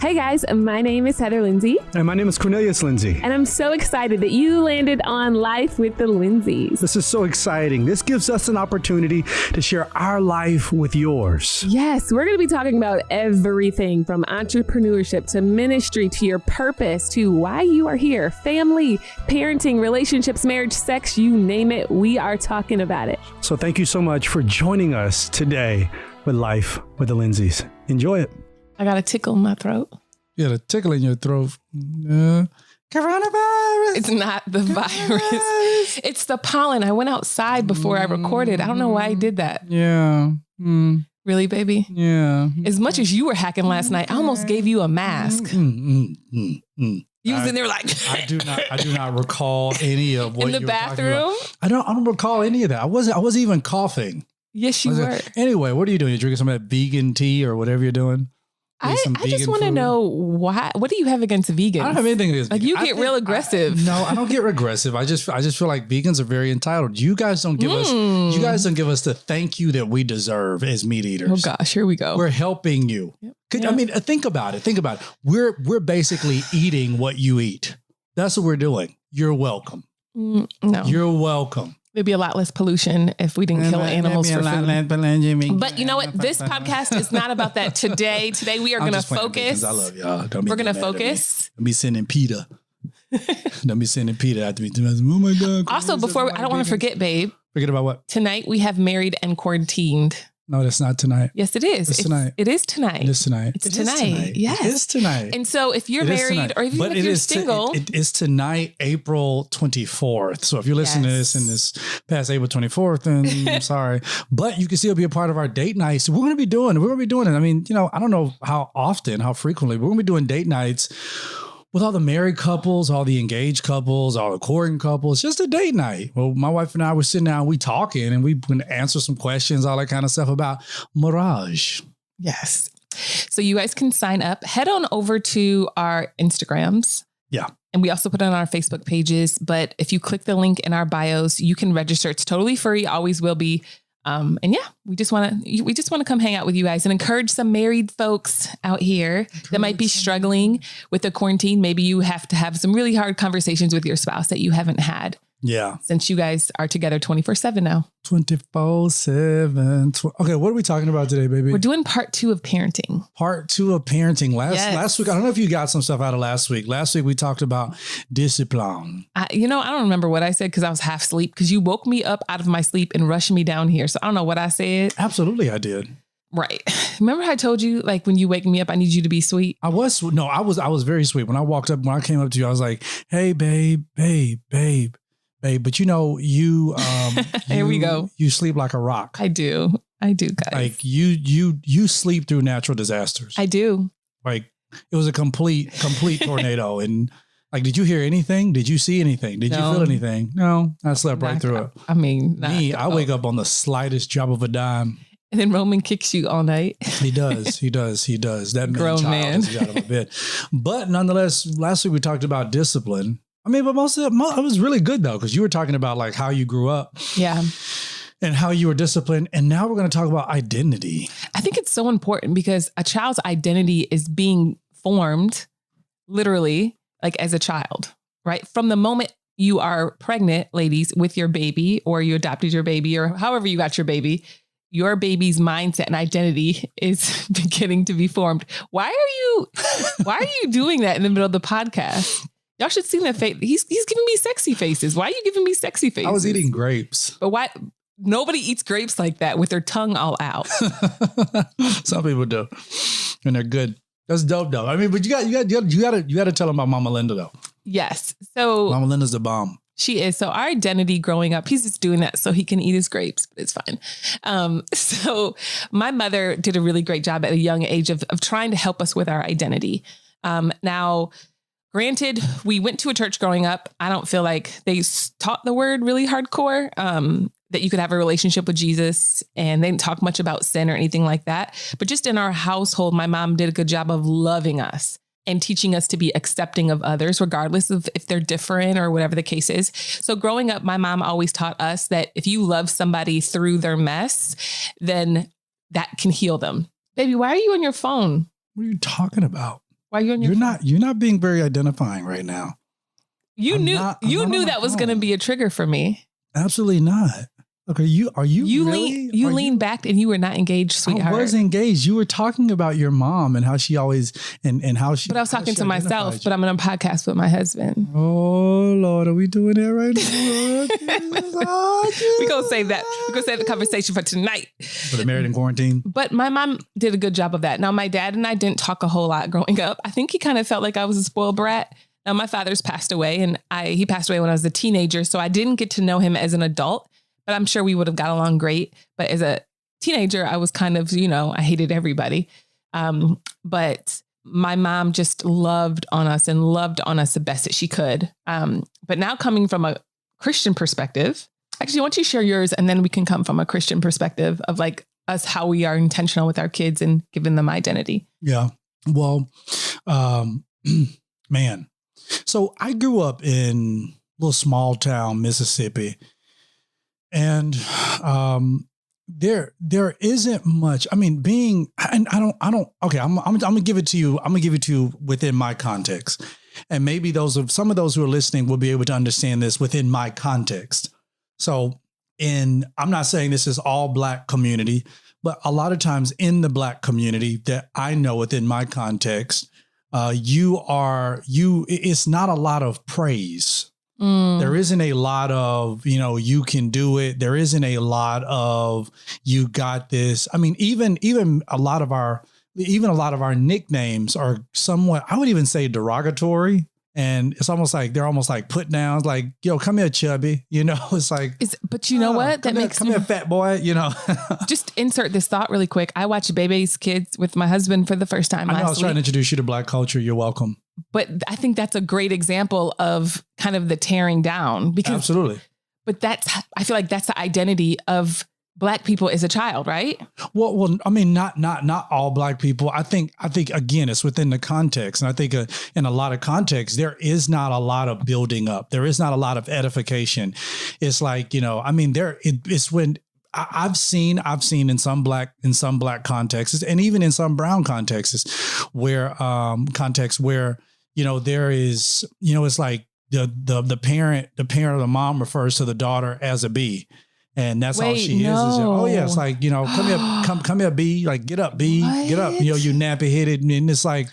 Hey guys, my name is Heather Lindsey. And my name is Cornelius Lindsey. And I'm so excited that you landed on Life with the Lindseys. This is so exciting. This gives us an opportunity to share our life with yours. Yes, we're going to be talking about everything from entrepreneurship to ministry to your purpose to why you are here, family, parenting, relationships, marriage, sex, you name it. We are talking about it. So thank you so much for joining us today with Life with the Lindseys. Enjoy it. I got a tickle in my throat. You got a tickle in your throat. Coronavirus. It's not the virus. It's the pollen. I went outside before I recorded. I don't know why I did that. Yeah. Really, baby? Yeah. As much as you were hacking last night, I almost gave you a mask. You was in there like I do not recall any of what in the you were talking bathroom. about. I don't recall any of that. I wasn't even coughing. Yes, you were. Anyway, what are you doing? You drinking some of that vegan tea or whatever you're doing? I just want to know why. What do you have against vegans? I don't have anything against like vegans. you get real aggressive. No, I don't get aggressive. I just feel like vegans are very entitled. You guys don't give us the thank you that we deserve as meat eaters. Oh gosh, here we go. We're helping you. Yep. I mean, think about it. We're basically eating what you eat. That's what we're doing. You're welcome. No, you're welcome. There'd be a lot less pollution if we didn't kill animals for food. But you know what? This podcast is not about that today. Today we are going to focus. I love y'all. We're going to focus. Don't be sending Peter. Don't be sending Peter after me. Oh my God. Also, I don't want to forget, babe. Forget about what? Tonight we have Married and Quarantined. No, that's not tonight. Yes, it is. It's tonight. It is tonight. It is tonight. It's tonight. Yes. It is tonight. And so if you're married or if you're single. It is tonight, April 24th. So if you're listening to this in this past April 24th, then I'm sorry. But you can still be a part of our date nights. We're going to be doing it. I mean, I don't know how often, how frequently, but we're going to be doing date nights with all the married couples, all the engaged couples, all the courting couples, just a date night. Well, my wife and I were sitting down, we talking, and we can answer some questions, all that kind of stuff about marriage. Yes. So you guys can sign up. Head on over to our Instagrams. Yeah. And we also put it on our Facebook pages. But if you click the link in our bios, you can register. It's totally free. Always will be. We just want to come hang out with you guys and encourage some married folks out here that might be struggling with the quarantine. Maybe you have to have some really hard conversations with your spouse that you haven't had. Yeah. Since you guys are together 24/7 now. 24/7. Okay. What are we talking about today, baby? We're doing part 2 of parenting. Part 2 of parenting. Last week, I don't know if you got some stuff out of last week. Last week, we talked about discipline. I don't remember what I said because I was half asleep because you woke me up out of my sleep and rushed me down here. So I don't know what I said. Absolutely, I did. Right. Remember how I told you, like, when you wake me up, I need you to be sweet? I was very sweet. When I came up to you, I was like, hey, babe. But you here we go. You sleep like a rock. I do, guys. Like you sleep through natural disasters. I do. Like it was a complete tornado. And like, did you hear anything? Did you see anything? Did you feel anything? No, I slept right through it. I mean, I wake up on the slightest drop of a dime. And then Roman kicks you all night. He does. That grown man is out of a bit. But nonetheless, last week we talked about discipline. I mean, but most of it was really good though, because you were talking about like how you grew up. Yeah. And how you were disciplined. And now we're going to talk about identity. I think it's so important because a child's identity is being formed literally like as a child, right? From the moment you are pregnant, ladies, with your baby, or you adopted your baby, or however you got your baby's mindset and identity is beginning to be formed. Why are you doing that in the middle of the podcast? Y'all should see that face. He's giving me sexy faces. Why are you giving me sexy faces? I was eating grapes. But why? Nobody eats grapes like that with their tongue all out. Some people do, and they're good. That's dope, though. I mean, but you got to tell them about Mama Linda, though. Yes. So Mama Linda's the bomb. She is. So our identity growing up, he's just doing that so he can eat his grapes, but it's fine. So my mother did a really great job at a young age of trying to help us with our identity. Now, granted, we went to a church growing up. I don't feel like they taught the word really hardcore, that you could have a relationship with Jesus, and they didn't talk much about sin or anything like that. But just in our household, my mom did a good job of loving us and teaching us to be accepting of others, regardless of if they're different or whatever the case is. So growing up, my mom always taught us that if you love somebody through their mess, then that can heal them. Baby, why are you on your phone? What are you talking about? Why are you on your phone? You're not being very identifying right now. You knew that was going to be a trigger for me. Absolutely not. Okay, you really? leaned back and you were not engaged, sweetheart. I was engaged. You were talking about your mom and how she always and how she. But I was talking to myself. But I'm on a podcast with my husband. Oh Lord, are we doing that right now? We're gonna save that. We're gonna save the conversation for tonight. For the Married in Quarantine. But my mom did a good job of that. Now my dad and I didn't talk a whole lot growing up. I think he kind of felt like I was a spoiled brat. Now my father's passed away, and he passed away when I was a teenager, so I didn't get to know him as an adult. But I'm sure we would have got along great. But as a teenager, I was kind of, I hated everybody. But my mom just loved on us the best that she could. But now coming from a Christian perspective, actually, why don't you share yours and then we can come from a Christian perspective of like us, how we are intentional with our kids and giving them identity. Yeah. Well, man. So I grew up in a little small town, Mississippi. And there isn't much. I mean, I'm gonna give it to you. I'm gonna give it to you within my context, and maybe some of those who are listening will be able to understand this within my context. So, I'm not saying this is all Black community, but a lot of times in the Black community that I know within my context, it's not a lot of praise. There isn't a lot of, you can do it. There isn't a lot of, you got this. I mean, even a lot of our nicknames are somewhat, I would even say derogatory. And it's almost like, they're almost like put downs, like, yo, come here, chubby. It's like, but you know what? That makes come here, fat boy, Just insert this thought really quick. I watched Bebe's Kids with my husband for the first time last week. I was trying to introduce you to Black culture. You're welcome. But I think that's a great example of kind of the tearing down because absolutely. But I feel like that's the identity of Black people as a child, right? Well, I mean, not all Black people. I think again, it's within the context. And I think in a lot of contexts, there is not a lot of building up. There is not a lot of edification. It's like, it's when I've seen in some black contexts and even in some brown contexts where there is, it's like the parent or the mom refers to the daughter as a B. And that's all she is. Oh yeah. It's like, come here, B, like, get up, B, what? Get up. You nappy headed. And it's like,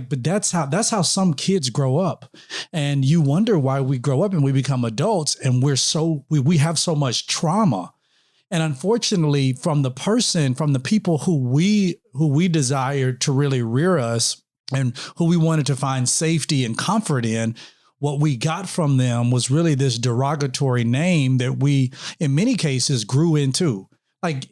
but that's how some kids grow up. And you wonder why we grow up and we become adults and we have so much trauma. And unfortunately, from the people who we desired to really rear us and who we wanted to find safety and comfort in, what we got from them was really this derogatory name that we, in many cases, grew into. Like,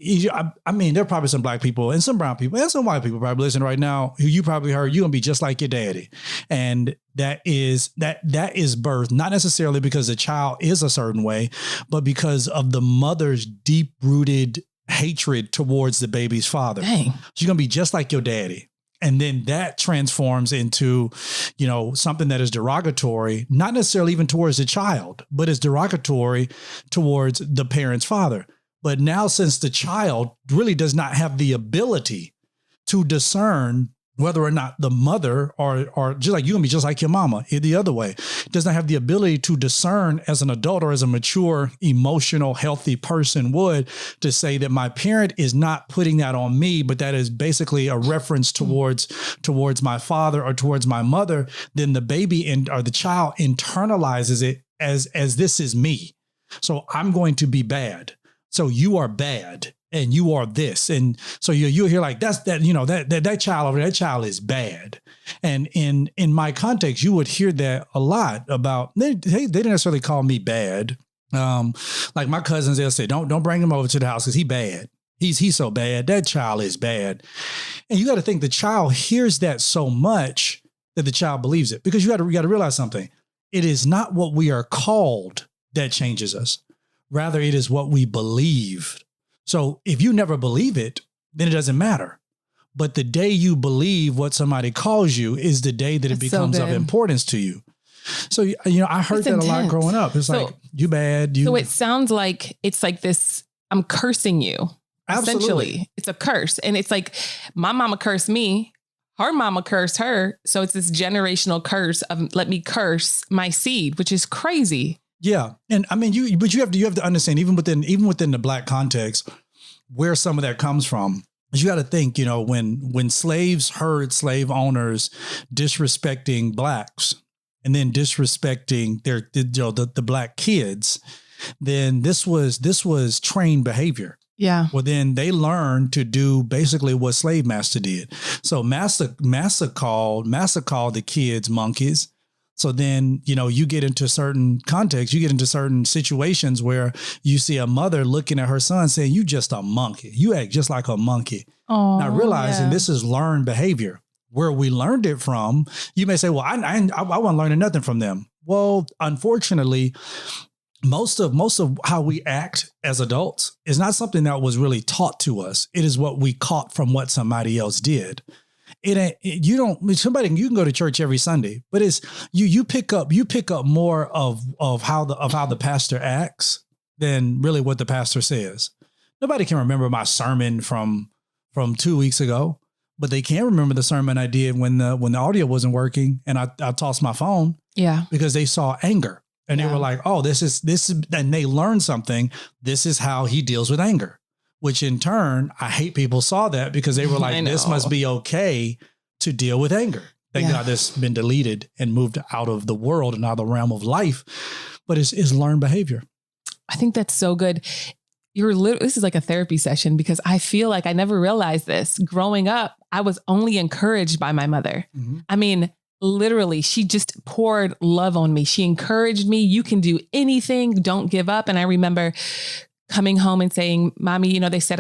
I mean, there are probably some Black people and some brown people and some white people probably listening right now who you probably heard, you're going to be just like your daddy. And that is birth, not necessarily because the child is a certain way, but because of the mother's deep-rooted hatred towards the baby's father. Dang. She's going to be just like your daddy. And then that transforms into, something that is derogatory, not necessarily even towards the child, but is derogatory towards the parent's father. But now, since the child really does not have the ability to discern whether or not the mother or just like you and me, just like your mama, the other way, does not have the ability to discern as an adult or as a mature, emotional, healthy person would, to say that my parent is not putting that on me, but that is basically a reference towards my father or towards my mother, then the baby or the child internalizes it as this is me. So I'm going to be bad. So you are bad. And you are this. And so you hear like, that child over there, that child is bad. And in my context, you would hear that a lot about, they didn't necessarily call me bad. Like my cousins, they'll say, don't bring him over to the house because he's bad. He's so bad. That child is bad. And you got to think the child hears that so much that the child believes it, because you got to realize something. It is not what we are called that changes us. Rather, it is what we believe. So if you never believe it, then it doesn't matter. But the day you believe what somebody calls you is the day that it becomes of importance to you. So, I heard that a lot growing up. It's like, you bad. So it sounds like it's like this, I'm cursing you. Absolutely. Essentially, it's a curse. And it's like, my mama cursed me. her mama cursed her. So it's this generational curse of let me curse my seed, which is crazy. Yeah. And I mean, you have to understand, even within the Black context, where some of that comes from. You got to think, when slaves heard slave owners disrespecting Blacks and then disrespecting the Black kids, then this was trained behavior. Yeah. Well, then they learned to do basically what slave master did. So master called the kids monkeys. So then, you get into certain contexts, you get into certain situations where you see a mother looking at her son saying, you just a monkey. You act just like a monkey. Oh, now realizing this is learned behavior. Where we learned it from, you may say, well, I wasn't learning nothing from them. Well, unfortunately, most of how we act as adults is not something that was really taught to us. It is what we caught from what somebody else did. You can go to church every Sunday, but it's you pick up more of how the pastor acts than really what the pastor says. Nobody can remember my sermon from 2 weeks ago, but they can remember the sermon I did when the audio wasn't working and I tossed my phone. Yeah. Because they saw anger and they were like, oh, this is, and they learned something. This is how he deals with anger. Which in turn, I hate people saw that because they were like, this must be okay to deal with anger. Thank God that's been deleted and moved out of the world and out of the realm of life. But it's learned behavior. I think that's so good. This is like a therapy session because I feel like I never realized this. Growing up, I was only encouraged by my mother. Mm-hmm. I mean, literally, she just poured love on me. She encouraged me. You can do anything. Don't give up. And I remember coming home and saying, Mommy, they said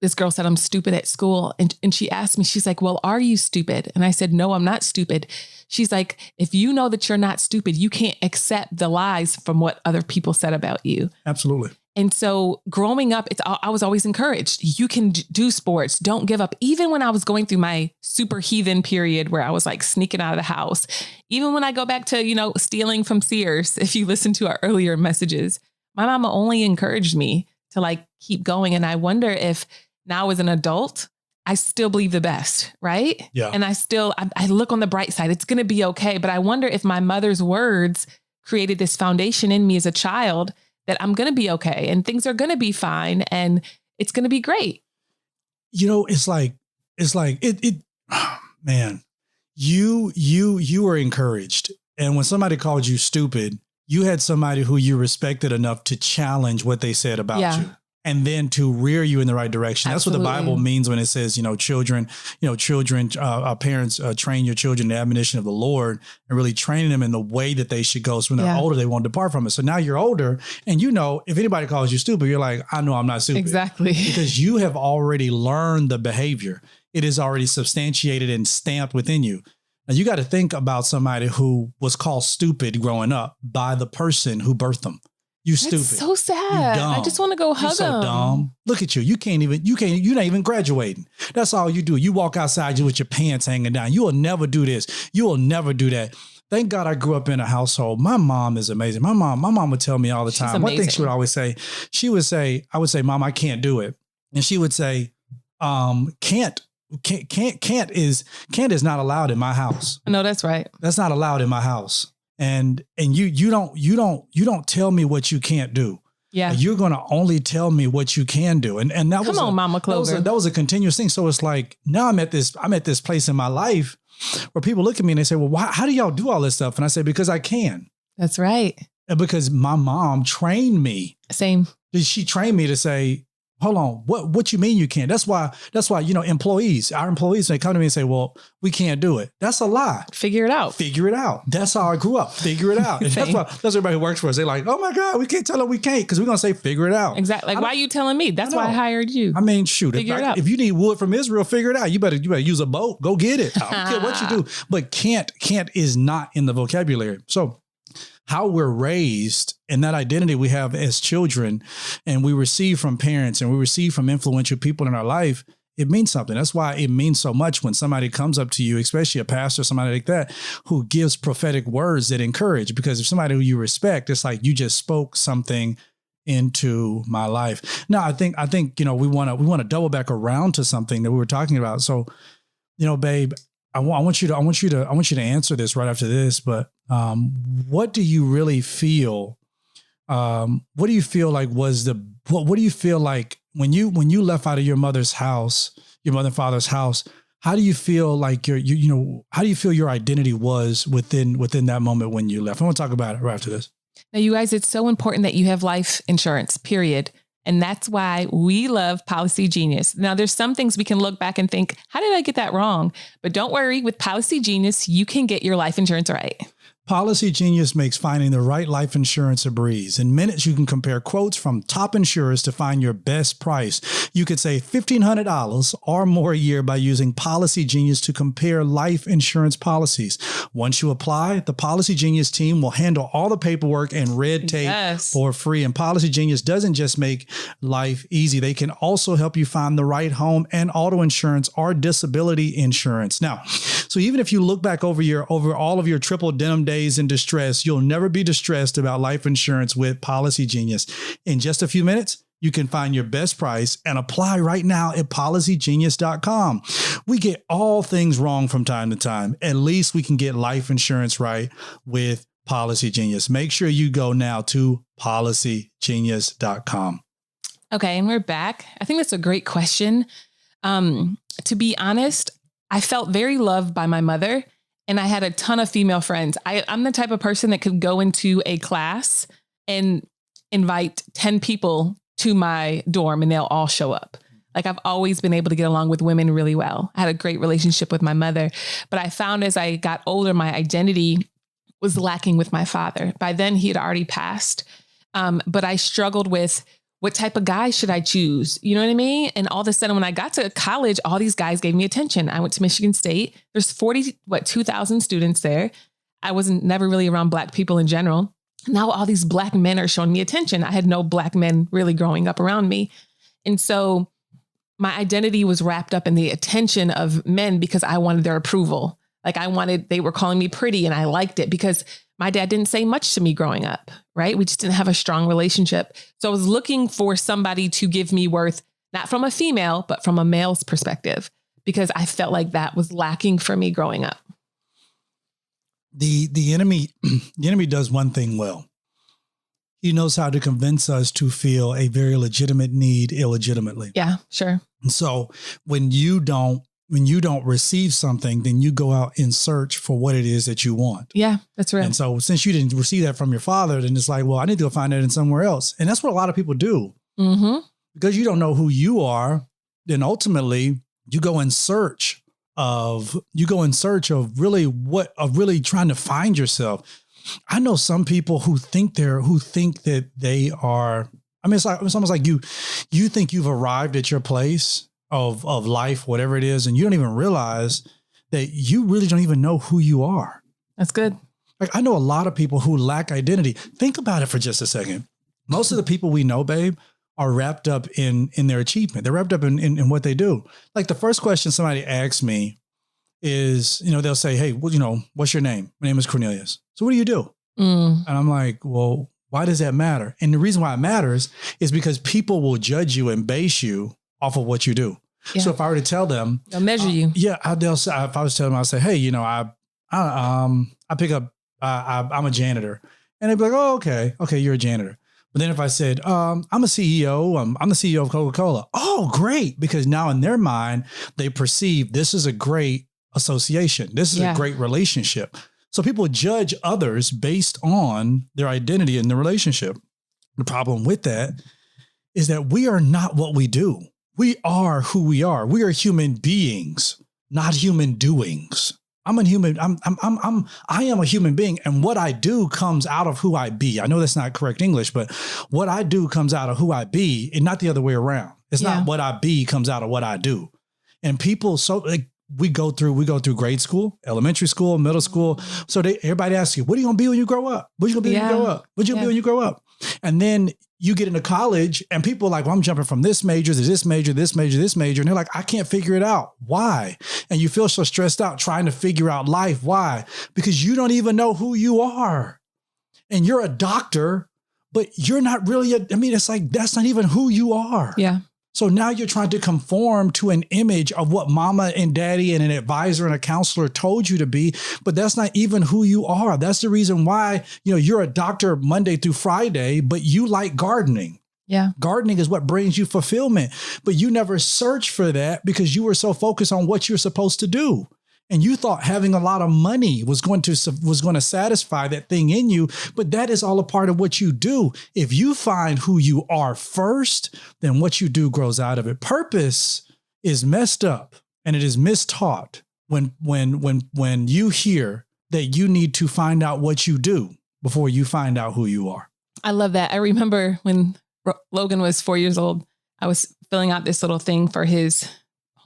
this girl said I'm stupid at school. And she asked me, she's like, well, are you stupid? And I said, no, I'm not stupid. She's like, if you know that you're not stupid, you can't accept the lies from what other people said about you. Absolutely. And so growing up, I was always encouraged. You can do sports. Don't give up. Even when I was going through my super heathen period where I was like sneaking out of the house, even when I go back to, stealing from Sears, if you listen to our earlier messages, my mama only encouraged me to like keep going. And I wonder if now as an adult, I still believe the best, right? Yeah. And I look on the bright side. It's going to be okay. But I wonder if my mother's words created this foundation in me as a child that I'm going to be okay and things are going to be fine and it's going to be great. It's like, man, you were encouraged. And when somebody called you stupid, you had somebody who you respected enough to challenge what they said about you and then to rear you in the right direction. Absolutely. That's what the Bible means when it says, parents train your children in the admonition of the Lord and really training them in the way that they should go. So when they're older, they won't depart from it. So now you're older and if anybody calls you stupid, you're like, I know I'm not stupid. Exactly. Because you have already learned the behavior. It is already substantiated and stamped within you. Now you got to think about somebody who was called stupid growing up by the person who birthed them. You stupid. That's so sad. I just want to go hug so him. Dumb. Look at you. You're not even graduating. That's all you do. You walk outside with your pants hanging down. You will never do this. You will never do that. Thank God I grew up in a household. My mom is amazing. My mom would tell me all the time. One thing she would always say, I would say, Mom, I can't do it. And she would say, can't is not allowed in my house. No, that's right. That's not allowed in my house. And you don't tell me what you can't do. Yeah. You're going to only tell me what you can do. And that was Mama Clover. That was a continuous thing. So it's like, now I'm at this place in my life where people look at me and they say, well, how do y'all do all this stuff? And I say, because I can. That's right. And because my mom trained me. Same. She trained me to say, hold on, what you mean you can't? That's why, our employees, they come to me and say, well, we can't do it. That's a lie. Figure it out. That's how I grew up. Figure it out. And that's everybody who works for us. They're like, oh my God, we can't tell them we can't because we're going to say, figure it out. Exactly. Like, why are you telling me? That's why I hired you. I mean, shoot, figure it out. If you need wood from Israel, figure it out. You better use a boat. Go get it. I don't care what you do. But can't is not in the vocabulary. So how we're raised and that identity we have as children and we receive from parents and we receive from influential people in our life, it means something. That's why it means so much when somebody comes up to you, especially a pastor, somebody like that, who gives prophetic words that encourage. Because if somebody who you respect, it's like you just spoke something into my life. Now, I think we want to double back around to something that we were talking about. So babe, I want you to answer this right after this, but what do you really feel? What do you feel like was what do you feel like when you left out of your mother and father's house? How do you feel like how do you feel your identity was within that moment when you left? I want to talk about it right after this. Now, you guys, it's so important that you have life insurance, period. And that's why we love Policy Genius. Now, there's some things we can look back and think, how did I get that wrong? But don't worry, with Policy Genius, you can get your life insurance right. Policy Genius makes finding the right life insurance a breeze. In minutes, you can compare quotes from top insurers to find your best price. You could save $1,500 or more a year by using Policy Genius to compare life insurance policies. Once you apply, the Policy Genius team will handle all the paperwork and red tape for free. And Policy Genius doesn't just make life easy. They can also help you find the right home and auto insurance or disability insurance. Now, so even if you look back over all of your triple denim days in distress, you'll never be distressed about life insurance with Policy Genius. In just a few minutes, you can find your best price and apply right now at policygenius.com. We get all things wrong from time to time. At least we can get life insurance right with Policy Genius. Make sure you go now to policygenius.com. Okay, and we're back. I think that's a great question. To be honest, I felt very loved by my mother. And I had a ton of female friends. I'm the type of person that could go into a class and invite 10 people to my dorm and they'll all show up. Like, I've always been able to get along with women really well. I had a great relationship with my mother, but I found as I got older, my identity was lacking with my father. By then he had already passed. But I struggled with, what type of guy should I choose? You know what I mean? And all of a sudden, when I got to college, all these guys gave me attention. I went to Michigan State. There's 2,000 students there. I wasn't never really around Black people in general. Now all these Black men are showing me attention. I had no Black men really growing up around me. And so my identity was wrapped up in the attention of men because I wanted their approval. Like, they were calling me pretty and I liked it because my dad didn't say much to me growing up, right? We just didn't have a strong relationship. So I was looking for somebody to give me worth, not from a female, but from a male's perspective, because I felt like that was lacking for me growing up. The enemy does one thing well. He knows how to convince us to feel a very legitimate need illegitimately. Yeah, sure. And so when you don't receive something, then you go out and search for what it is that you want. Yeah, that's right. And so since you didn't receive that from your father, then it's like, well, I need to go find that in somewhere else. And that's what a lot of people do. Mm-hmm. Because you don't know who you are, then ultimately you go in search of really trying to find yourself. I know some people who think that they are, I mean, it's almost like you think you've arrived at your place of life, whatever it is, and you don't even realize that you really don't even know who you are. That's good. Like, I know a lot of people who lack identity. Think about it for just a second. Most of the people we know, babe, are wrapped up in their achievement. They're wrapped up in what they do. Like, the first question somebody asks me is, they'll say, hey, well, what's your name? My name is Cornelius. So what do you do? And I'm like, well, why does that matter? And the reason why it matters is because people will judge you and base you off of what you do. Yeah. So if I were to tell them, they'll measure you. Yeah. They'll say, if I was telling them, I'll say, hey, I pick up, I'm a janitor. And they'd be like, oh, okay, you're a janitor. But then if I said, I'm a CEO, I'm the CEO of Coca-Cola. Oh, great. Because now in their mind, they perceive this is a great association. This is a great relationship. So people judge others based on their identity in the relationship. The problem with that is that we are not what we do. We are who we are. We are human beings, not human doings. I am a human being, and what I do comes out of who I be. I know that's not correct English, but what I do comes out of who I be, and not the other way around. It's not what I be comes out of what I do. And people, we go through grade school, elementary school, middle school. So everybody asks you, what are you going to be when you grow up? What are you going to be when you grow up? What are you going to be when you grow up? And then you get into college and people are like, well, I'm jumping from this major to this major, this major, this major. And they're like, I can't figure it out. Why? And you feel so stressed out trying to figure out life. Why? Because you don't even know who you are. And you're a doctor, but you're not really, it's like, that's not even who you are. Yeah. So now you're trying to conform to an image of what mama and daddy and an advisor and a counselor told you to be, but that's not even who you are. That's the reason why, you're a doctor Monday through Friday, but you like gardening. Yeah. Gardening is what brings you fulfillment, but you never searched for that because you were so focused on what you're supposed to do. And you thought having a lot of money was going to satisfy that thing in you, but that is all a part of what you do. If you find who you are first, then what you do grows out of it. Purpose is messed up and it is mistaught when you hear that you need to find out what you do before you find out who you are. I love that. I remember when Logan was 4 years old, I was filling out this little thing for his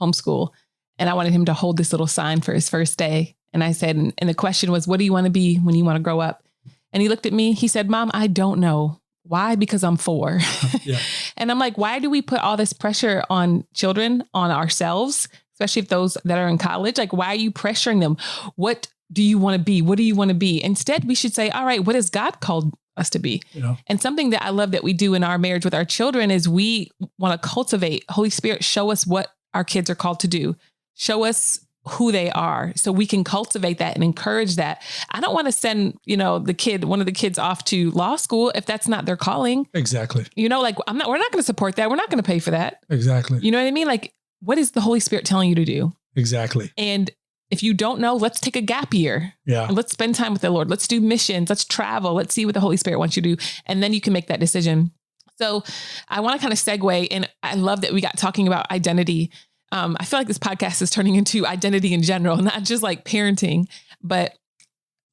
homeschool. And I wanted him to hold this little sign for his first day. And I said, and the question was, what do you want to be when you want to grow up? And he looked at me, he said, Mom, I don't know. Why? Because I'm 4. Yeah. And I'm like, why do we put all this pressure on children, on ourselves, especially if those that are in college? Like, why are you pressuring them? What do you want to be? What do you want to be? Instead, we should say, all right, what has God called us to be? And something that I love that we do in our marriage with our children is we want to cultivate. Holy Spirit, show us what our kids are called to do. Show us who they are so we can cultivate that and encourage that. I don't want to send, one of the kids off to law school if that's not their calling. Exactly. We're not going to support that. We're not going to pay for that. Exactly. You know what I mean? Like, what is the Holy Spirit telling you to do? Exactly. And if you don't know, let's take a gap year. Yeah. And let's spend time with the Lord. Let's do missions. Let's travel. Let's see what the Holy Spirit wants you to do. And then you can make that decision. So I want to kind of segue, and I love that we got talking about identity. I feel like this podcast is turning into identity in general, not just like parenting, but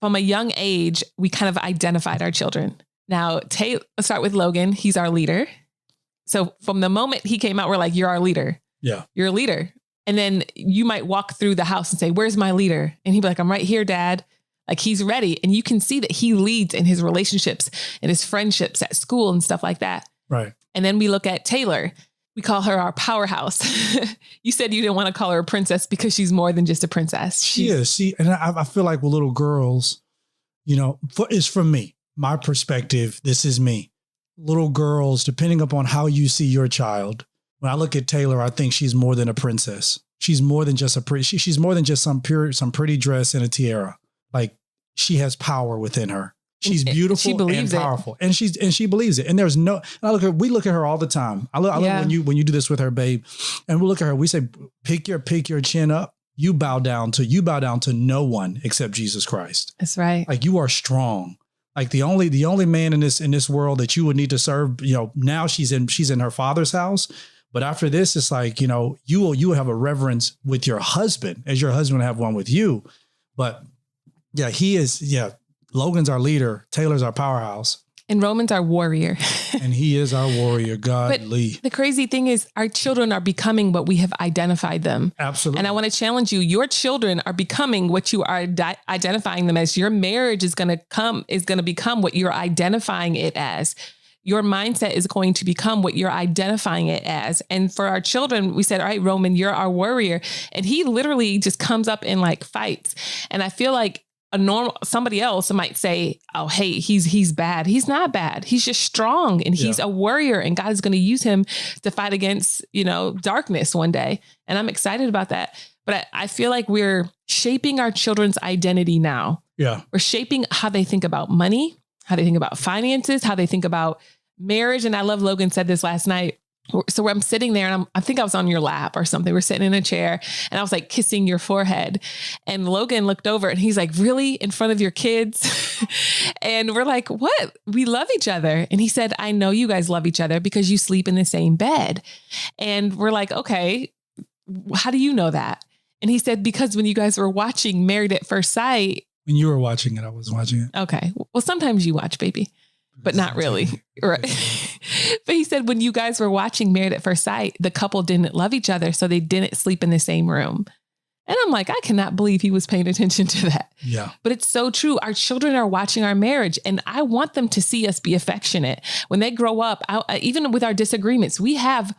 from a young age, we kind of identified our children. Now, let's start with Logan. He's our leader. So from the moment he came out, we're like, you're our leader. Yeah. You're a leader. And then you might walk through the house and say, where's my leader? And he'd be like, I'm right here, Dad. Like, he's ready. And you can see that he leads in his relationships and his friendships at school and stuff like that. Right. And then we look at Taylor. We call her our powerhouse. You said you didn't want to call her a princess because she's more than just a princess. She is. And I feel like with little girls, it's from me, my perspective. This is me. Little girls, depending upon how you see your child. When I look at Taylor, I think she's more than a princess. She's more than just she's more than just some pretty dress and a tiara. Like, she has power within her. She's beautiful she believes and powerful, and she believes it. And there's we look at her all the time. I look when you do this with her, babe, and we look at her. We say, pick your chin up. You bow down to no one except Jesus Christ. That's right. Like, you are strong. Like, the only man in this world that you would need to serve. Now she's in her father's house, but after this, it's like you will have a reverence with your husband as your husband would have one with you. But yeah, he is. Yeah. Logan's our leader. Taylor's our powerhouse. And Roman's our warrior. And he is our warrior, godly. But the crazy thing is our children are becoming what we have identified them. Absolutely. And I want to challenge you. Your children are becoming what you are identifying them as. Your marriage is going to become what you're identifying it as. Your mindset is going to become what you're identifying it as. And for our children, we said, all right, Roman, you're our warrior. And he literally just comes up and like fights. And I feel like somebody else might say, oh, hey, he's bad. He's not bad. He's just strong and he's a warrior, and God is going to use him to fight against, darkness one day. And I'm excited about that. But I feel like we're shaping our children's identity now. Yeah. We're shaping how they think about money, how they think about finances, how they think about marriage. And I love Logan said this last night. So I'm sitting there and I think I was on your lap or something. We're sitting in a chair and I was like kissing your forehead, and Logan looked over and he's like, really, in front of your kids? And we're like, what? We love each other. And he said, I know you guys love each other because you sleep in the same bed. And we're like, okay, how do you know that? And he said, because when you guys were watching Married at First Sight. When you were watching it, I was watching it. Okay. Well, sometimes you watch, baby. But not really. Right. But he said when you guys were watching Married at First Sight, the couple didn't love each other, so they didn't sleep in the same room. And I'm like, I cannot believe he was paying attention to that. Yeah. But it's so true. Our children are watching our marriage, and I want them to see us be affectionate. When they grow up, even with our disagreements, we have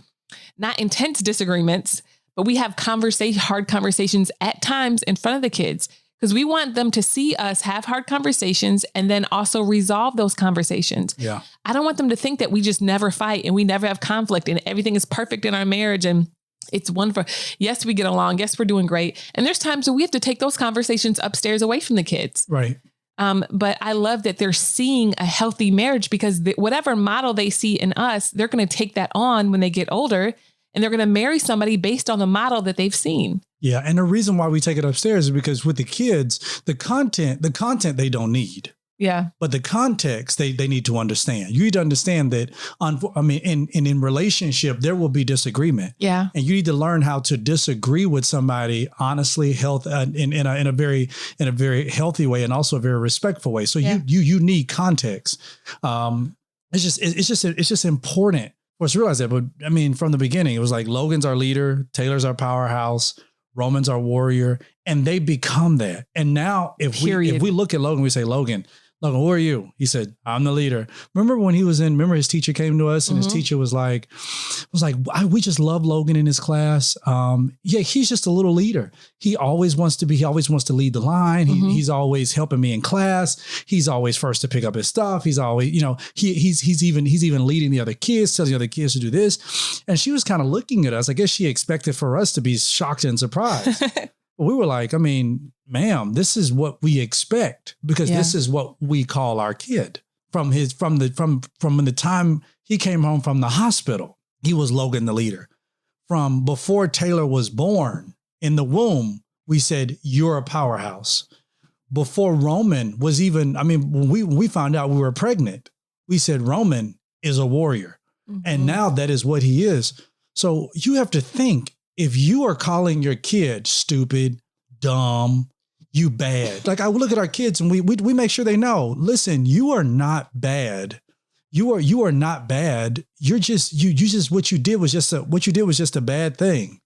not intense disagreements, but we have hard conversations at times in front of the kids. because we want them to see us have hard conversations and then also resolve those conversations. Yeah. I don't want them to think that we just never fight and we never have conflict and everything is perfect in our marriage and it's wonderful. Yes, we get along. Yes, we're doing great. And there's times when we have to take those conversations upstairs away from the kids. Right. But I love that they're seeing a healthy marriage because whatever model they see in us, they're going to take that on when they get older and they're going to marry somebody based on the model that they've seen. Yeah. And the reason why we take it upstairs is because with the kids, the content they don't need. Yeah. But the context they need to understand. You need to understand that in relationship, there will be disagreement. Yeah. And you need to learn how to disagree with somebody honestly, in a very healthy way and also a very respectful way. So you need context. It's just important for us to realize that. But I mean, from the beginning, it was like Logan's our leader, Taylor's our powerhouse, Roman's our warrior, and they become that. And now if we look at Logan, we say, Logan, who are you? He said, I'm the leader. Remember his teacher came to us and his teacher was like, we just love Logan in his class. He's just a little leader. He always wants to lead the line. He's always helping me in class. He's always first to pick up his stuff. He's always, he's even leading the other kids, telling the other kids to do this. And she was kind of looking at us. I guess she expected for us to be shocked and surprised. But we were like, ma'am, this is what we expect because this is what we call our kid. From the time he came home from the hospital, he was Logan the leader. From before Taylor was born in the womb, we said, you're a powerhouse. Before Roman was even, when we found out we were pregnant, we said Roman is a warrior. Mm-hmm. And now that is what he is. So you have to think, if you are calling your kid stupid, dumb, you bad. Like I look at our kids and we make sure they know, listen, you are not bad. You are not bad. You're just, what you did was just a bad thing.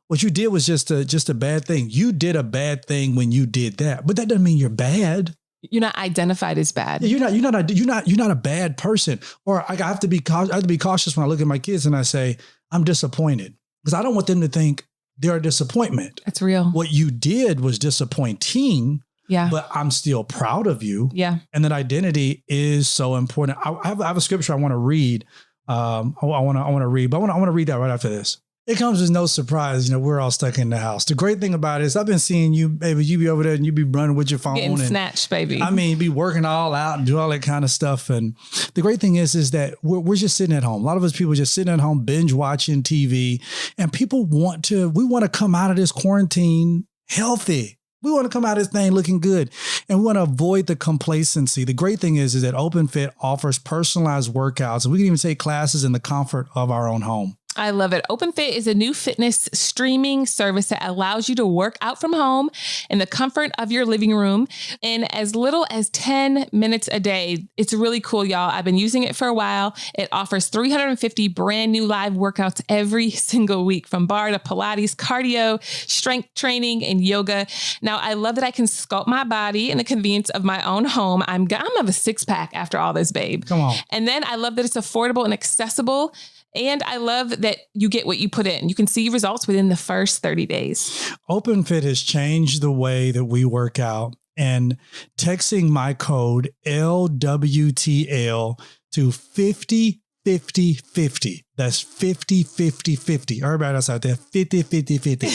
What you did was just a bad thing. You did a bad thing when you did that, but that doesn't mean you're bad. You're not identified as bad. You're not a bad person. Or I have to be cautious when I look at my kids and I say, I'm disappointed. Because I don't want them to think they're a disappointment. It's real. What you did was disappointing. Yeah. But I'm still proud of you. Yeah. And that identity is so important. I have a scripture I want to read. I want to read that right after this. It comes as no surprise, we're all stuck in the house. The great thing about it is I've been seeing you, baby, you be over there and you be running with your phone. Getting snatched, baby. Be working all out and do all that kind of stuff. And the great thing is that we're just sitting at home. A lot of us people just sitting at home, binge watching TV, and we want to come out of this quarantine healthy. We want to come out of this thing looking good, and we want to avoid the complacency. The great thing is that OpenFit offers personalized workouts, and we can even take classes in the comfort of our own home. I love it. OpenFit is a new fitness streaming service that allows you to work out from home in the comfort of your living room in as little as 10 minutes a day. It's really cool, y'all. I've been using it for a while. It offers 350 brand new live workouts every single week, from bar to Pilates, cardio, strength training, and yoga. Now, I love that I can sculpt my body in the convenience of my own home. I'm of a six pack after all this, babe. Come on. And then I love that it's affordable and accessible. And I love that you get what you put in. You can see results within the first 30 days. OpenFit has changed the way that we work out, and texting my code LWTL to 505050. That's 505050. Everybody else out there, 505050.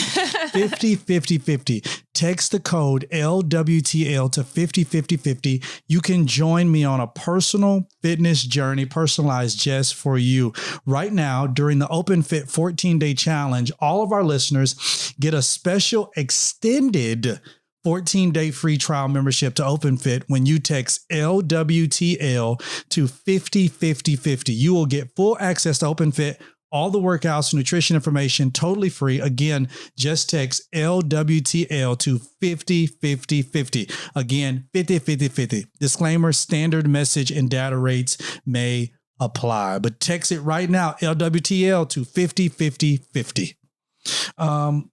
505050. Text the code LWTL to 505050. You can join me on a personal fitness journey, personalized just for you. Right now, during the OpenFit 14-day challenge, all of our listeners get a special extended 14-day free trial membership to OpenFit when you text LWTL to 505050. You will get full access to OpenFit, all the workouts, nutrition information, totally free. Again, just text LWTL to 505050. Again, 505050. Disclaimer, standard message and data rates may apply, but text it right now, LWTL to 505050.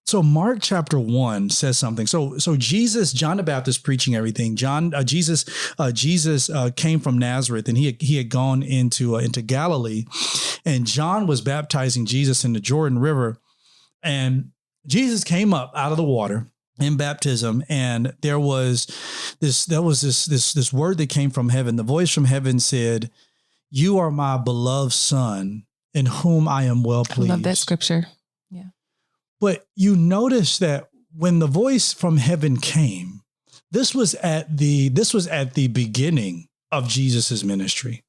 So Mark chapter 1 says something. So Jesus, John the Baptist preaching everything. Jesus came from Nazareth, and he had gone into Galilee, and John was baptizing Jesus in the Jordan River, and Jesus came up out of the water. in baptism, and there was this word that came from heaven. The voice from heaven said, "You are my beloved son, in whom I am well pleased." I love that scripture. Yeah. But you notice that when the voice from heaven came, this was at the beginning of Jesus's ministry.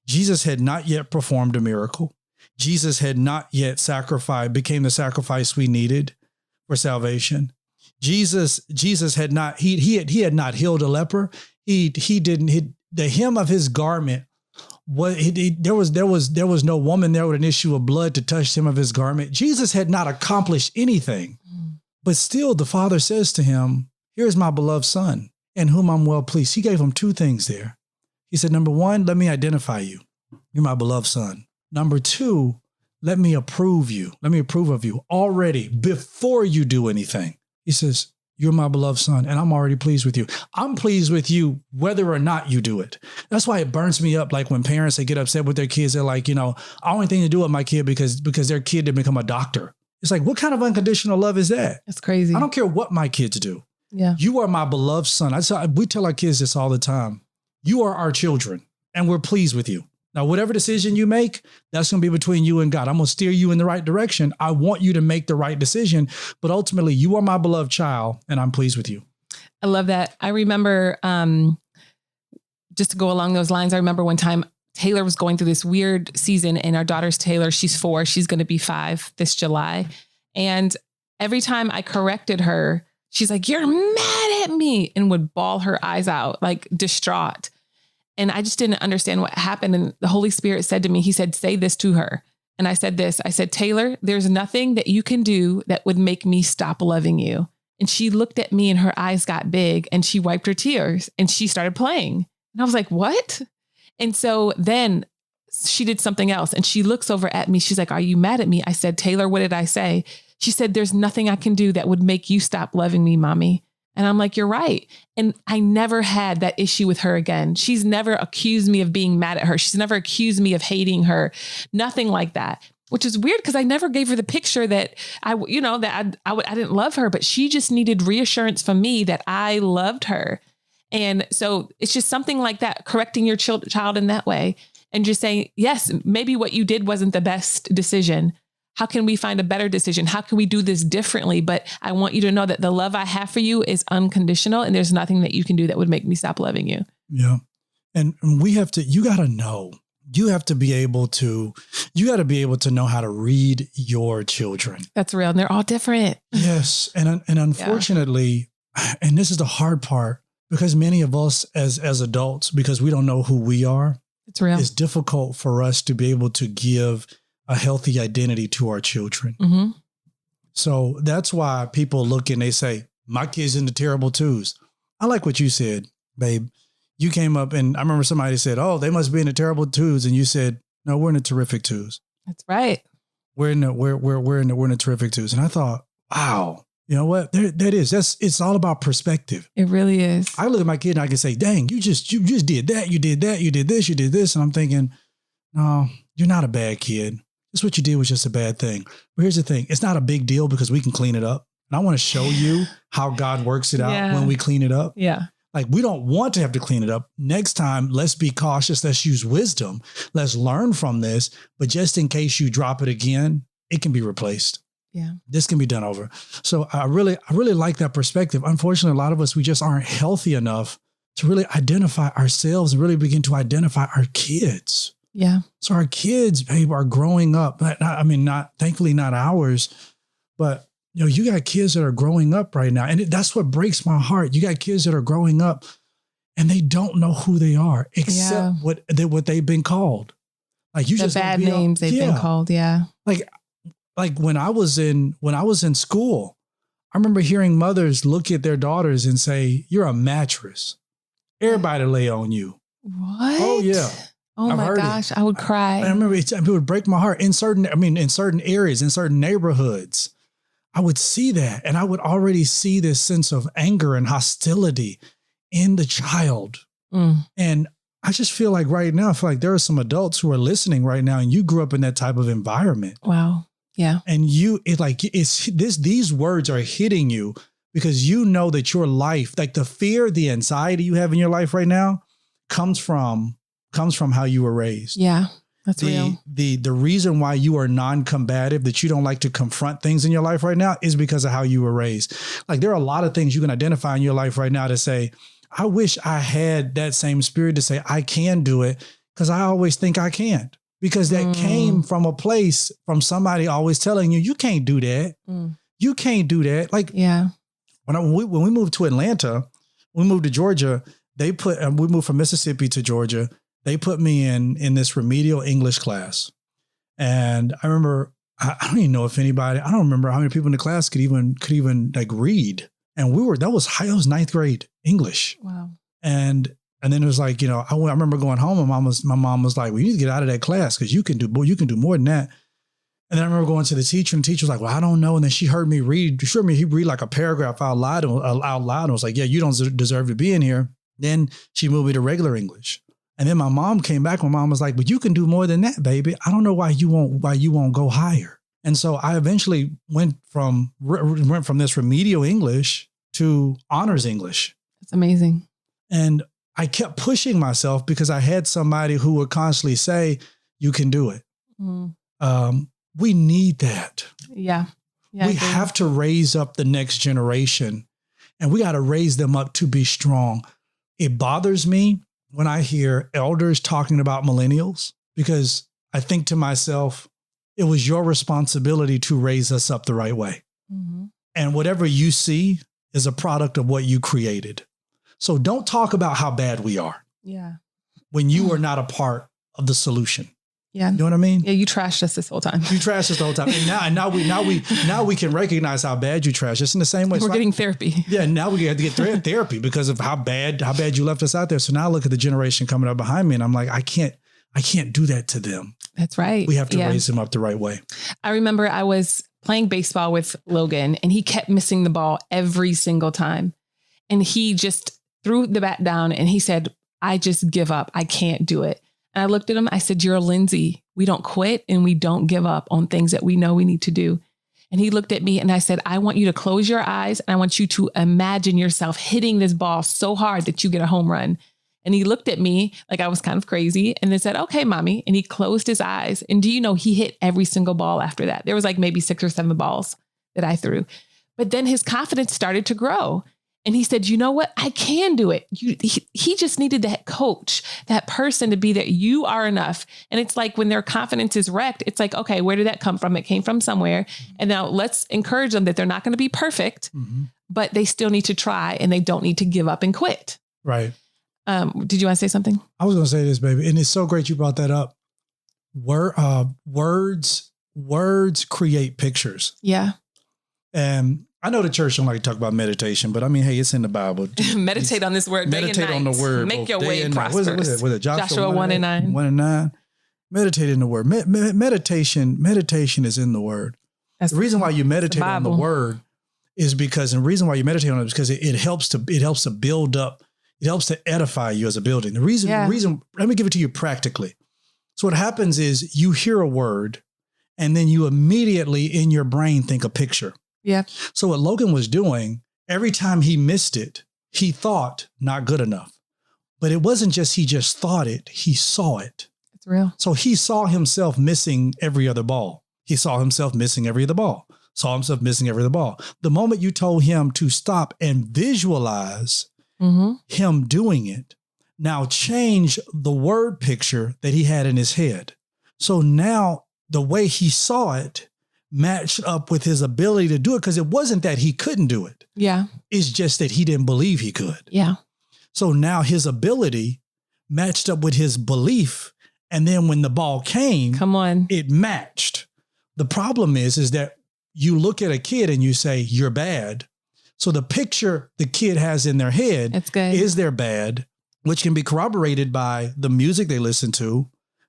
Jesus had not yet performed a miracle. Jesus had not yet became the sacrifice we needed for salvation. Jesus had not, he had not healed a leper. The hem of his garment, there was no woman there with an issue of blood to touch the hem of his garment. Jesus had not accomplished anything, but still the Father says to him, "Here's my beloved son, in whom I'm well pleased." He gave him two things there. He said, number one, let me identify you. You're my beloved son. Number two, let me approve of you already before you do anything. He says, "You're my beloved son, and I'm already pleased with you. I'm pleased with you whether or not you do it." That's why it burns me up. Like when parents, they get upset with their kids, they're like, I don't want anything to do with my kid because their kid didn't become a doctor. It's like, what kind of unconditional love is that? That's crazy. I don't care what my kids do. Yeah. You are my beloved son. We tell our kids this all the time. You are our children, and we're pleased with you. Now, whatever decision you make, that's going to be between you and God. I'm going to steer you in the right direction. I want you to make the right decision, but ultimately you are my beloved child and I'm pleased with you. I love that. I remember, just to go along those lines, I remember one time Taylor was going through this weird season, and our daughter's Taylor, she's 4, she's going to be 5 this July. And every time I corrected her, she's like, "You're mad at me," and would bawl her eyes out, like distraught. And I just didn't understand what happened. And the Holy Spirit said to me, he said, "Say this to her." And I said this, I said, "Taylor, there's nothing that you can do that would make me stop loving you." And she looked at me and her eyes got big and she wiped her tears and she started playing. And I was like, "What?" And so then she did something else and she looks over at me. She's like, "Are you mad at me?" I said, "Taylor, what did I say?" She said, "There's nothing I can do that would make you stop loving me, mommy." And I'm like, "You're right." And I never had that issue with her again. She's never accused me of being mad at her. She's never accused me of hating her. Nothing like that, which is weird because I never gave her the picture that I didn't love her, but she just needed reassurance from me that I loved her. And so it's just something like that, correcting your child in that way and just saying, yes, maybe what you did wasn't the best decision. How can we find a better decision? How can we do this differently? But I want you to know that the love I have for you is unconditional and there's nothing that you can do that would make me stop loving you. Yeah. And you got to know, you got to be able to know how to read your children. That's real. And they're all different. Yes. And unfortunately, and this is the hard part, because many of us as adults, because we don't know who we are, it's real. It's difficult for us to be able to give a healthy identity to our children. Mm-hmm. So that's why people look and they say, "My kid's in the terrible twos." I like what you said, babe. You came up and I remember somebody said, "Oh, they must be in the terrible twos." And you said, "No, we're in the terrific twos." That's right. We're in the terrific twos. And I thought, wow, you know what? It's all about perspective. It really is. I look at my kid and I can say, "Dang, you just did that. You did that. You did this. You did this." And I'm thinking, no, you're not a bad kid. This what you did was just a bad thing. But here's the thing. It's not a big deal because we can clean it up. And I want to show you how God works it out when we clean it up. Yeah. Like, we don't want to have to clean it up. Next time, let's be cautious. Let's use wisdom. Let's learn from this. But just in case you drop it again, it can be replaced. Yeah. This can be done over. So I really like that perspective. Unfortunately, a lot of us, we just aren't healthy enough to really identify ourselves and really begin to identify our kids. Yeah. So our kids, babe, are growing up. Thankfully not ours, but you got kids that are growing up right now. And that's what breaks my heart. You got kids that are growing up and they don't know who they are except what they've been called. Like, you the just bad names they've been called. Yeah. Like when I was in school, I remember hearing mothers look at their daughters and say, "You're a mattress. Everybody lay on you." What? Oh yeah. Oh my gosh, I would cry. I remember it would break my heart in certain areas, in certain neighborhoods. I would see that, and I would already see this sense of anger and hostility in the child. And I just feel like right now, there are some adults who are listening right now, and you grew up in that type of environment. Wow. Yeah. And these words are hitting you because you know that your life, like the fear, the anxiety you have in your life right now comes from how you were raised. Yeah. That's real. The reason why you are non-combative, that you don't like to confront things in your life right now, is because of how you were raised. Like there are a lot of things you can identify in your life right now to say, I wish I had that same spirit to say, I can do it, because I always think I can't. Because that came from a place, from somebody always telling you, you can't do that. You can't do that. Like when we moved to Atlanta, we moved to Georgia, we moved from Mississippi to Georgia. They put me in this remedial English class. And I remember, I don't even know if anybody, I don't remember how many people in the class could even like read. And that was 9th grade English. Wow. And then it was like, I remember going home and my mom was like, well, you need to get out of that class because you can do more than that. And then I remember going to the teacher, and the teacher was like, well, I don't know. And then she heard me read like a paragraph out loud and was like, yeah, you don't deserve to be in here. Then she moved me to regular English. And then my mom came back. My mom was like, but you can do more than that, baby. I don't know why you won't go higher. And so I eventually went from this remedial English to honors English. That's amazing. And I kept pushing myself because I had somebody who would constantly say, you can do it. We need that. Yeah. We have to raise up the next generation, and we got to raise them up to be strong. It bothers me when I hear elders talking about millennials, because I think to myself, it was your responsibility to raise us up the right way. And whatever you see is a product of what you created. So don't talk about how bad we are. Yeah. When you are not a part of the solution. Yeah. You know what I mean? Yeah. You trashed us this whole time. You trashed us the whole time. And now we can recognize how bad you trashed us in the same way. We're getting therapy. Yeah. Now we have to get therapy because of how bad you left us out there. So now I look at the generation coming up behind me and I'm like, I can't do that to them. That's right. We have to raise them up the right way. I remember I was playing baseball with Logan and he kept missing the ball every single time. And he just threw the bat down and he said, I just give up. I can't do it. And I looked at him. I said, you're a Lindsey. We don't quit and we don't give up on things that we know we need to do. And he looked at me and I said, I want you to close your eyes and I want you to imagine yourself hitting this ball so hard that you get a home run. And he looked at me like I was kind of crazy and then said, okay, mommy. And he closed his eyes. And do you know, he hit every single ball after that. There was like maybe 6 or 7 balls that I threw. But then his confidence started to grow. And he said, you know what? I can do it. He just needed that coach, that person to be that you are enough. And it's like when their confidence is wrecked, it's like, okay, where did that come from? It came from somewhere. And now let's encourage them that they're not going to be perfect, but they still need to try and they don't need to give up and quit. Right. Did you want to say something? I was going to say this, baby. And it's so great you brought that up. Words create pictures. Yeah. And I know the church don't like to talk about meditation, but I mean, hey, it's in the Bible. Meditate on this word. Meditate on the word. Make your way prosperous. Was it Joshua 1:9? 1:9. Meditate in the word. Meditation is in the word. That's the reason why you meditate on the word is because, and the reason why you meditate on it is because it helps to build up. It helps to edify you as a building. The reason, let me give it to you practically. So what happens is you hear a word and then you immediately in your brain think a picture. Yeah. So what Logan was doing, every time he missed it, he thought not good enough. But it wasn't just he just thought it, he saw it. It's real. So he saw himself missing every other ball. He saw himself missing every other ball. Saw himself missing every other ball. The moment you told him to stop and visualize him doing it, now change the word picture that he had in his head. So now the way he saw it matched up with his ability to do it, because it wasn't that he couldn't do it. Yeah. It's just that he didn't believe he could. Yeah. So now his ability matched up with his belief. And then when the ball came, it matched. The problem is that you look at a kid and you say, you're bad. So the picture the kid has in their head is they're bad, which can be corroborated by the music they listen to,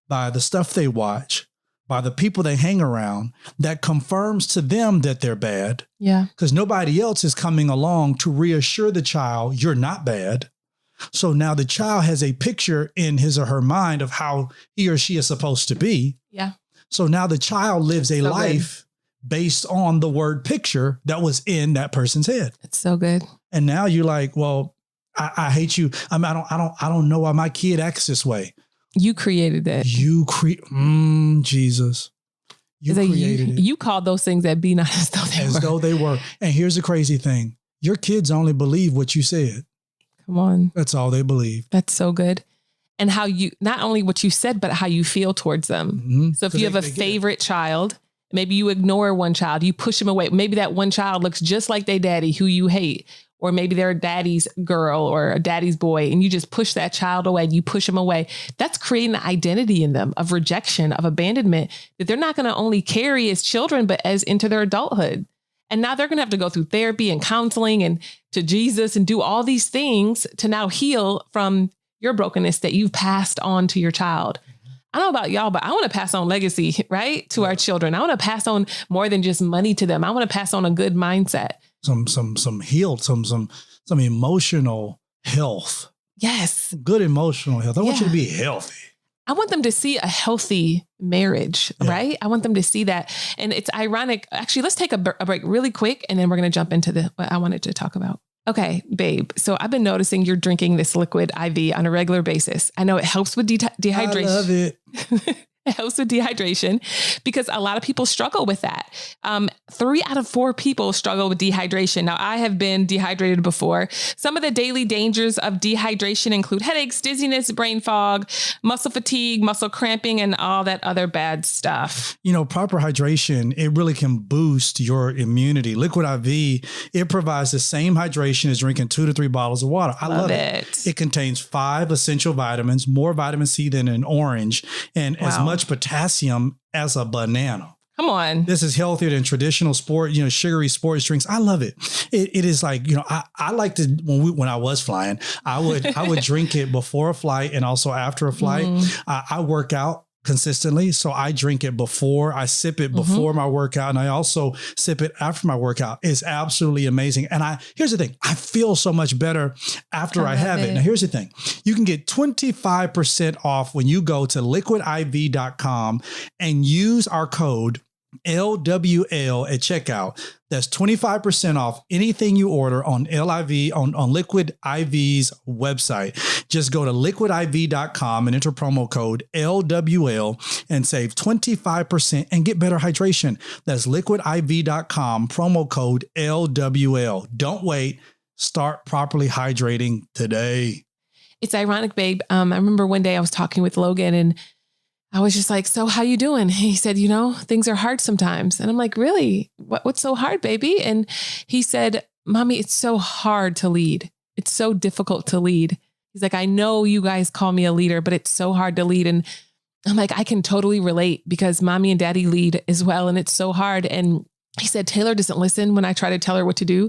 by the stuff they watch, by the people they hang around, that confirms to them that they're bad. Yeah. Because nobody else is coming along to reassure the child you're not bad. So now the child has a picture in his or her mind of how he or she is supposed to be. Yeah. So now the child lives a life based on the word picture that was in that person's head. It's so good. And now you're like, well, I hate you. I don't know why my kid acts this way. You created it. Jesus. You created it. You called those things that be not as though they were. And here's the crazy thing. Your kids only believe what you said. Come on. That's all they believe. That's so good. And how you, not only what you said, but how you feel towards them. Mm-hmm. So if you have a favorite child, maybe you ignore one child, you push them away. Maybe that one child looks just like their daddy who you hate. Or maybe they're a daddy's girl or a daddy's boy, and you just push that child away and you push them away. That's creating an identity in them of rejection, of abandonment that they're not going to only carry as children, but as into their adulthood. And now they're going to have to go through therapy and counseling and to Jesus and do all these things to now heal from your brokenness that you've passed on to your child. I don't know about y'all, but I want to pass on legacy, right? To our children. I want to pass on more than just money to them. I want to pass on a good mindset. Some healed, some emotional health. Yes. Good emotional health. I want you to be healthy. I want them to see a healthy marriage, right? I want them to see that. And it's ironic. Actually, let's take a break really quick, and then we're going to jump into what I wanted to talk about. Okay, babe. So I've been noticing you're drinking this liquid IV on a regular basis. I know it helps with dehydration. I love it. It helps with dehydration because a lot of people struggle with that. 3 out of 4 people struggle with dehydration. Now, I have been dehydrated before. Some of the daily dangers of dehydration include headaches, dizziness, brain fog, muscle fatigue, muscle cramping, and all that other bad stuff. You know, proper hydration, it really can boost your immunity. Liquid IV, it provides the same hydration as drinking 2 to 3 bottles of water. I love it. It contains 5 essential vitamins, more vitamin C than an orange, and as much potassium as a banana. Come on. This is healthier than traditional sugary sports drinks. I love it. It is like, I like to, when I was flying, I would drink it before a flight and also after a flight. I work out consistently. So I drink it before, I sip it before my workout, and I also sip it after my workout. It's absolutely amazing. And here's the thing, I feel so much better after I have it. Now here's the thing, you can get 25% off when you go to liquidiv.com and use our code LWL at checkout. That's 25% off anything you order on LIV on Liquid IV's website. Just go to liquidiv.com and enter promo code LWL and save 25% and get better hydration. That's liquidiv.com, promo code LWL. Don't wait. Start properly hydrating today. It's ironic, babe. I remember one day I was talking with Logan and I was just like, so how you doing? He said, things are hard sometimes. And I'm like, really? What's so hard, baby? And he said, Mommy, it's so hard to lead. It's so difficult to lead. He's like, I know you guys call me a leader, but it's so hard to lead. And I'm like, I can totally relate because Mommy and Daddy lead as well. And it's so hard. And he said, Taylor doesn't listen when I try to tell her what to do.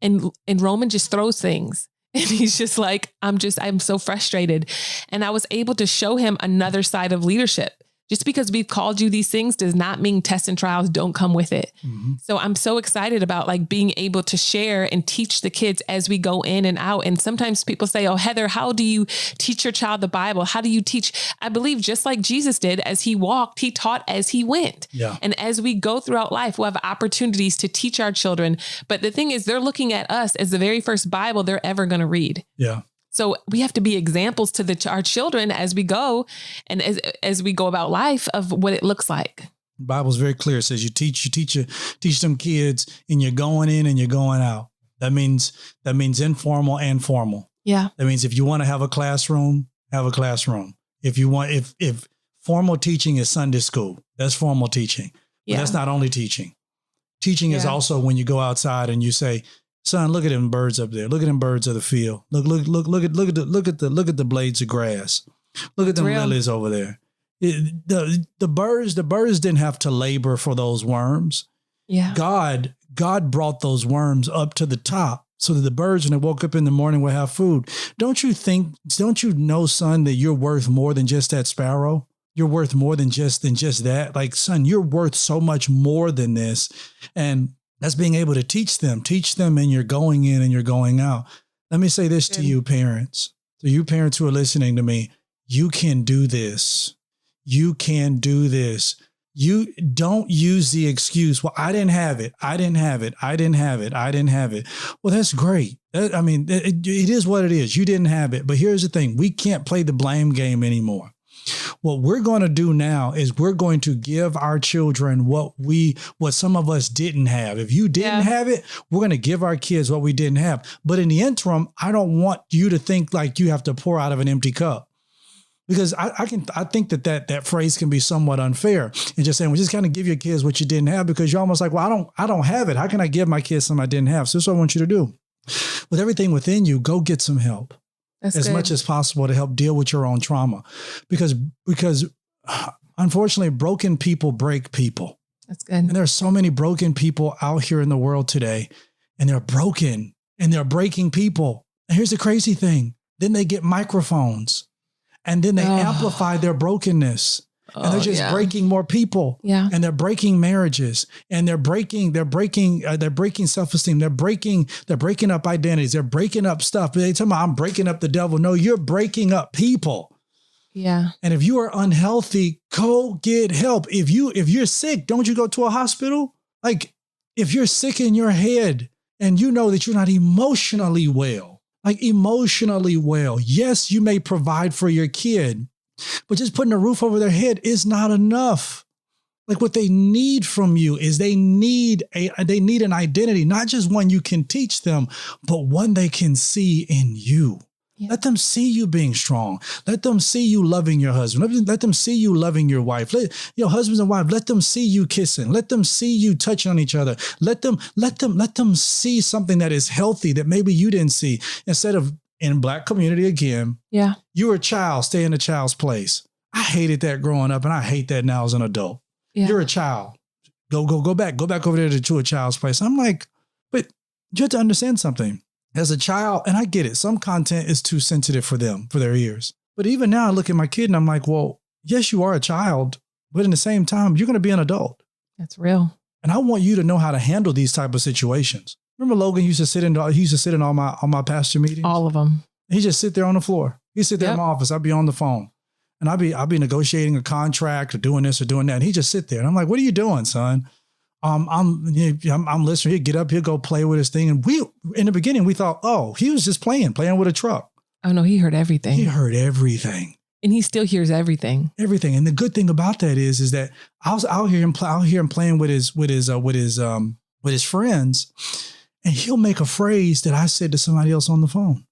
And Roman just throws things. And he's just like, I'm so frustrated. And I was able to show him another side of leadership. Just because we've called you these things does not mean tests and trials don't come with it. Mm-hmm. So I'm so excited about being able to share and teach the kids as we go in and out. And sometimes people say, oh, Heather, how do you teach your child the Bible? How do you teach? I believe just like Jesus did, as he walked, he taught as he went. Yeah. And as we go throughout life, we'll have opportunities to teach our children. But the thing is, they're looking at us as the very first Bible they're ever going to read. Yeah. So we have to be examples to our children as we go and as we go about life of what it looks like. The Bible's very clear. It says you teach them kids, and you're going in and you're going out. That means informal and formal. Yeah. That means if you want to have a classroom, have a classroom. If formal teaching is Sunday school, that's formal teaching. But that's not only teaching. Teaching is also when you go outside and you say, son, look at them birds up there. Look at them birds of the field. Look at the blades of grass. Look at them lilies over there. The birds didn't have to labor for those worms. Yeah. God brought those worms up to the top so that the birds, when they woke up in the morning, would have food. Don't you know, son, that you're worth more than just that sparrow? You're worth more than just that. Like, son, you're worth so much more than this. And that's being able to teach them and you're going in and you're going out. Let me say this to you parents. To you parents who are listening to me, you can do this. You can do this. You don't use the excuse, well, I didn't have it. I didn't have it. I didn't have it. I didn't have it. Well, that's great. I mean, it is what it is. You didn't have it. But here's the thing. We can't play the blame game anymore. What we're going to do now is we're going to give our children what some of us didn't have. If you didn't have it, we're going to give our kids what we didn't have. But in the interim, I don't want you to think like you have to pour out of an empty cup. Because I think that phrase can be somewhat unfair and just saying, well, just kind of give your kids what you didn't have, because you're almost like, well, I don't have it. How can I give my kids something I didn't have? So that's what I want you to do. With everything within you, go get some help. That's as good. Much as possible to help deal with your own trauma, because unfortunately, broken people break people. That's good. And there are so many broken people out here in the world today, and they're broken and they're breaking people. And here's the crazy thing. Then they get microphones. And then they amplify their brokenness, and they're just breaking more people. Yeah. And they're breaking marriages, and they're breaking self-esteem. They're breaking up identities. They're breaking up stuff. They tell me I'm breaking up the devil. No, you're breaking up people. Yeah. And if you are unhealthy, go get help. If you're sick, don't you go to a hospital? Like, if you're sick in your head and you know that you're not emotionally well, yes, you may provide for your kid, but just putting a roof over their head is not enough. Like, what they need from you is they need an identity, not just one you can teach them, but one they can see in you. Yeah. Let them see you being strong. Let them see you loving your husband. Let them see you loving your wife. Husbands and wives, let them see you kissing. Let them see you touching on each other. Let them see something that is healthy that maybe you didn't see. Instead of, in Black community again, you were a child, stay in a child's place. I hated that growing up, and I hate that now as an adult. Yeah. You're a child. Go back over there to a child's place. I'm like, but you have to understand something. As a child, and I get it, some content is too sensitive for them, for their ears. But even now I look at my kid and I'm like, well, yes, you are a child, but in the same time, you're going to be an adult. That's real. And I want you to know how to handle these type of situations. Remember Logan used to sit in all my pastor meetings? All of them. He just sit there on the floor. He'd sit there in my office. I'd be on the phone, and I'd be negotiating a contract or doing this or doing that. And he'd just sit there. And I'm like, what are you doing, son? I'm listening. He'd get up, he'll go play with his thing. And in the beginning, we thought, oh, he was just playing with a truck. Oh no, he heard everything. He heard everything. And he still hears everything. Everything. And the good thing about that is that I'll hear him playing with his friends, and he'll make a phrase that I said to somebody else on the phone.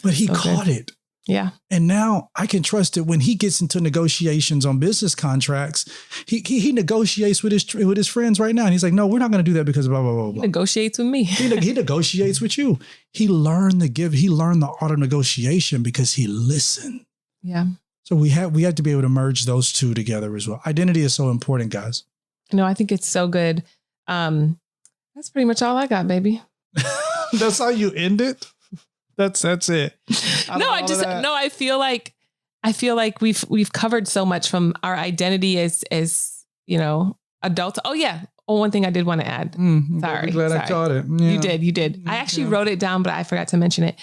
But he caught it. Yeah. And now I can trust it when he gets into negotiations on business contracts. He negotiates with his friends right now. And he's like, no, we're not going to do that because blah, blah, blah, blah. He negotiates with me. He negotiates with you. He learned the art of negotiation because he listened. Yeah. So we have to be able to merge those two together as well. Identity is so important, guys. No, I think it's so good. That's pretty much all I got, baby. That's how you end it? That's it. I feel like we've covered so much from our identity as adults. Oh yeah. One thing I did want to add. Sorry. I'm glad I caught it. Yeah. You did. I actually wrote it down, but I forgot to mention it.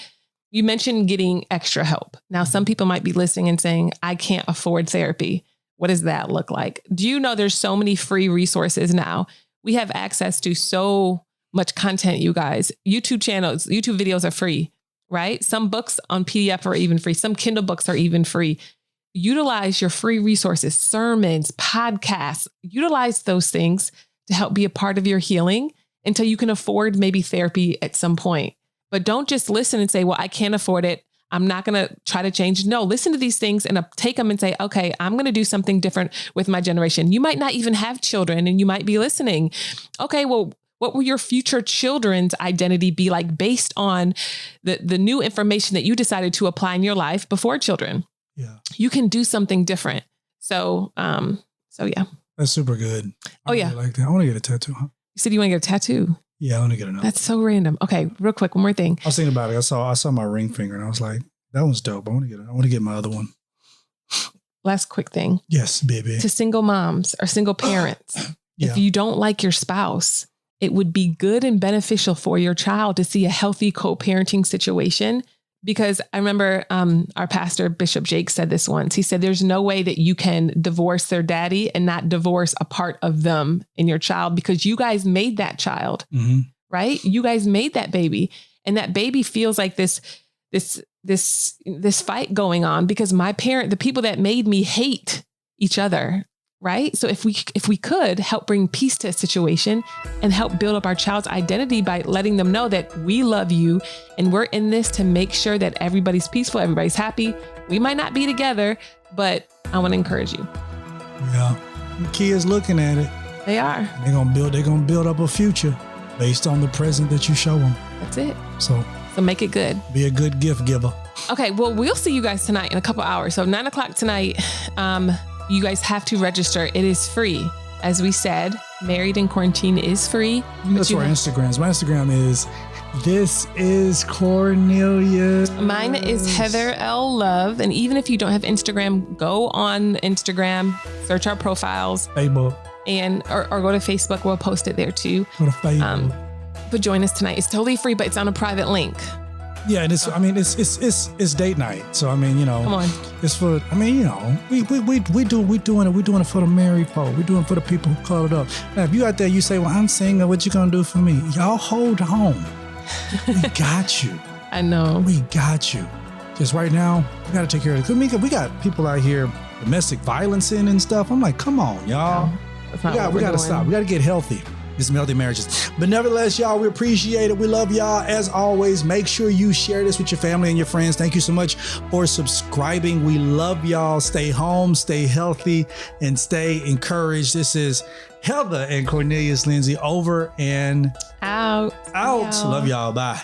You mentioned getting extra help. Now, some people might be listening and saying, I can't afford therapy. What does that look like? Do you know there's so many free resources now? We have access to so much content, you guys. YouTube videos are free. Right? Some books on PDF are even free. Some Kindle books are even free. Utilize your free resources, sermons, podcasts, utilize those things to help be a part of your healing until you can afford maybe therapy at some point. But don't just listen and say, well, I can't afford it. I'm not going to try to change. No, listen to these things and take them and say, okay, I'm going to do something different with my generation. You might not even have children and you might be listening. Okay, well, what will your future children's identity be like based on the new information that you decided to apply in your life before children? Yeah. You can do something different. So yeah. That's super good. I really like that. I want to get a tattoo. Huh? You said you want to get a tattoo? Yeah, I want to get another. That's so random. Okay, real quick, one more thing. I was thinking about it. I saw my ring finger and I was like, that one's dope. I want to get my other one. Last quick thing. Yes, baby. To single moms or single parents. If you don't like your spouse, it would be good and beneficial for your child to see a healthy co-parenting situation Because I remember our pastor, Bishop Jake, said this once. He said, there's no way that you can divorce their daddy and not divorce a part of them in your child, because you guys made that child, right? You guys made that baby. And that baby feels like this fight going on because the people that made me hate each other. Right. So if we could help bring peace to a situation and help build up our child's identity by letting them know that we love you and we're in this to make sure that everybody's peaceful, everybody's happy. We might not be together, but I want to encourage you. Yeah. The kids looking at it. They are. They're going to build up a future based on the present that you show them. That's it. So make it good. Be a good gift giver. Okay. Well, we'll see you guys tonight in a couple hours. So 9:00 tonight, you guys have to register. It is free. As we said, Married in Quarantine is free. That's our Instagrams. My Instagram is, this is Cornelius. Mine is Heather L. Love. And even if you don't have Instagram, go on Instagram, search our profiles. Facebook. Or go to Facebook. We'll post it there too. Go to Facebook. But join us tonight. It's totally free, but it's on a private link. Yeah, and it's date night. So come on. It's for we doing it for the married folk. We're doing it for the people who call it up. Now if you out there, you say, well, I'm single, what you gonna do for me? Y'all hold on. We got you. I know. We got you. Just right now, we gotta take care of it. Because we got people out here domestic violence in and stuff. I'm like, come on, y'all. No, we gotta stop. We gotta get healthy. It's healthy marriages. But nevertheless, y'all, we appreciate it. We love y'all. As always, make sure you share this with your family and your friends. Thank you so much for subscribing. We love y'all. Stay home, stay healthy, and stay encouraged. This is Heather and Cornelius Lindsey over and out. Love y'all. Bye.